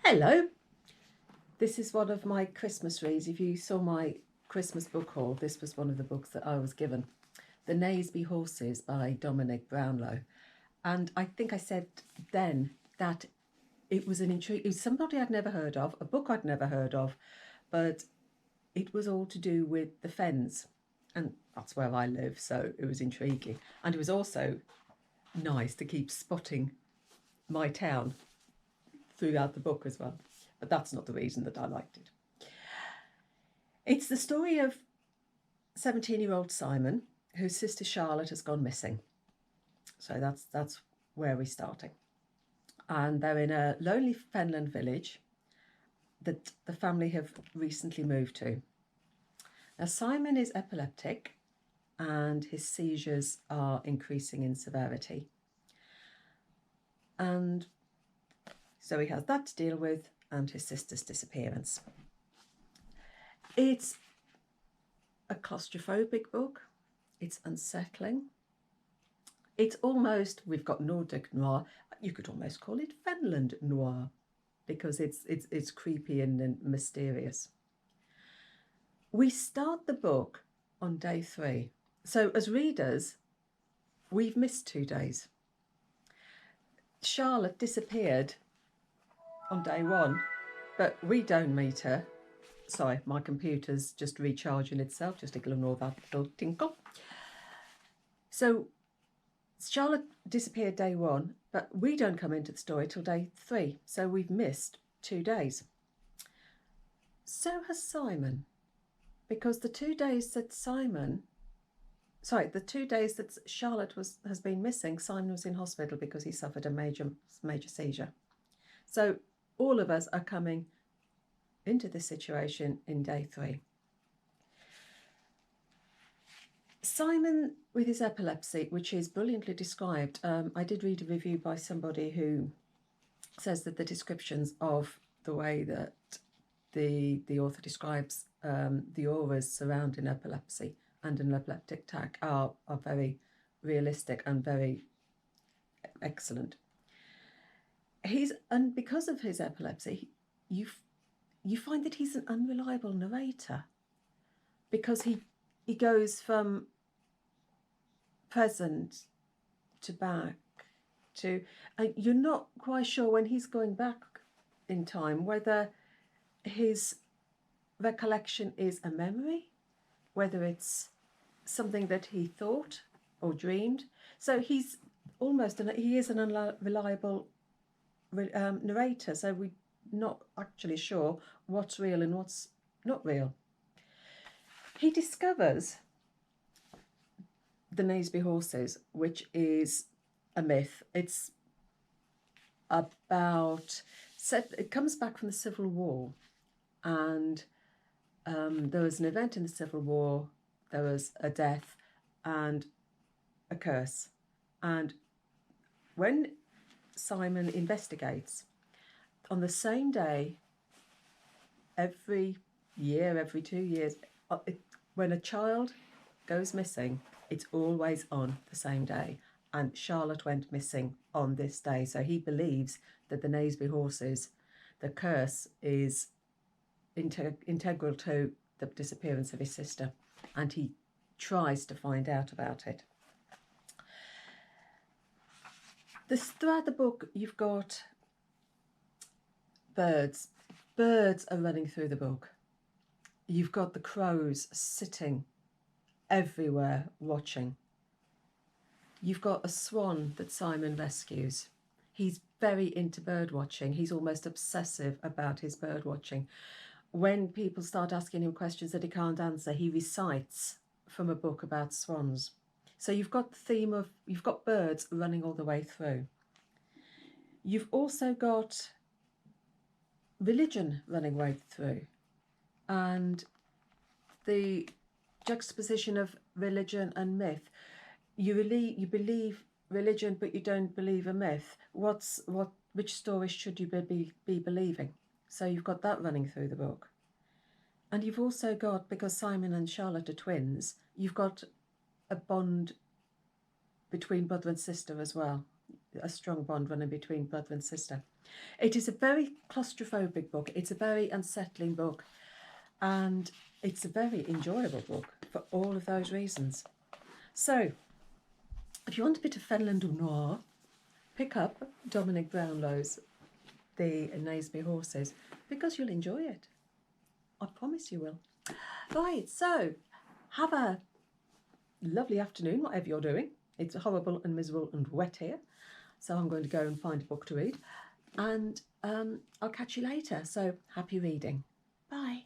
Hello, this is one of my Christmas reads. If you saw my Christmas book haul, this was one of the books that I was given. The Naseby Horses by Dominic Brownlow. And I think I said then that it was it was somebody I'd never heard of, a book I'd never heard of, but it was all to do with the Fens. And that's where I live, so it was intriguing. And it was also nice to keep spotting my town throughout the book as well. But that's not the reason that I liked it. It's the story of 17-year-old Simon, whose sister Charlotte has gone missing. So that's where we're starting. And they're in a lonely Fenland village that the family have recently moved to. Now, Simon is epileptic and his seizures are increasing in severity. And so he has that to deal with, and his sister's disappearance. It's a claustrophobic book. It's unsettling. It's almost, we've got Nordic noir. You could almost call it Fenland-Noir because it's creepy and mysterious. We start the book on day 3. So as readers, we've missed 2 days. Charlotte disappeared on day 1, but we don't meet her. Sorry, my computer's just recharging itself. Just ignore that little tinkle. So Charlotte disappeared day 1, but we don't come into the story till day 3. So we've missed 2 days. So has Simon, because the 2 days that Charlotte has been missing, Simon was in hospital because he suffered a major seizure. So all of us are coming into this situation in day 3. Simon with his epilepsy, which is brilliantly described. I did read a review by somebody who says that the descriptions of the way that the author describes the auras surrounding epilepsy and an epileptic attack are very realistic and very excellent. And because of his epilepsy, you find that he's an unreliable narrator, because he goes from present to back to, you're not quite sure when he's going back in time whether his recollection is a memory, whether it's something that he thought or dreamed. So he is an unreliable narrator, so we're not actually sure what's real and what's not real. He discovers the Naseby Horses, which is a myth. It's it comes back from the Civil War, and there was an event in the Civil War. There was a death and a curse, and when Simon investigates, on the same day, every 2 years, when a child goes missing, it's always on the same day. And Charlotte went missing on this day. So he believes that the Naseby Horses, the curse, is integral to the disappearance of his sister. And he tries to find out about it. Throughout the book, you've got birds. Birds are running through the book. You've got the crows sitting everywhere watching. You've got a swan that Simon rescues. He's very into bird watching. He's almost obsessive about his bird watching. When people start asking him questions that he can't answer, he recites from a book about swans. So you've got the theme of, you've got birds running all the way through. You've also got religion running right through, and the juxtaposition of religion and myth. You believe religion, but you don't believe a myth. Which stories should you be believing? So you've got that running through the book. And you've also got, because Simon and Charlotte are twins, you've got a bond between brother and sister as well. a strong bond running between brother and sister. It is a very claustrophobic book. It's a very unsettling book, and it's a very enjoyable book for all of those reasons. So, if you want a bit of Fenland-Noir, pick up Dominic Brownlow's The Naseby Horses, because you'll enjoy it. I promise you will. Right, so have a lovely afternoon, whatever you're doing. It's horrible and miserable and wet here, so I'm going to go and find a book to read, and I'll catch you later. So happy reading. Bye.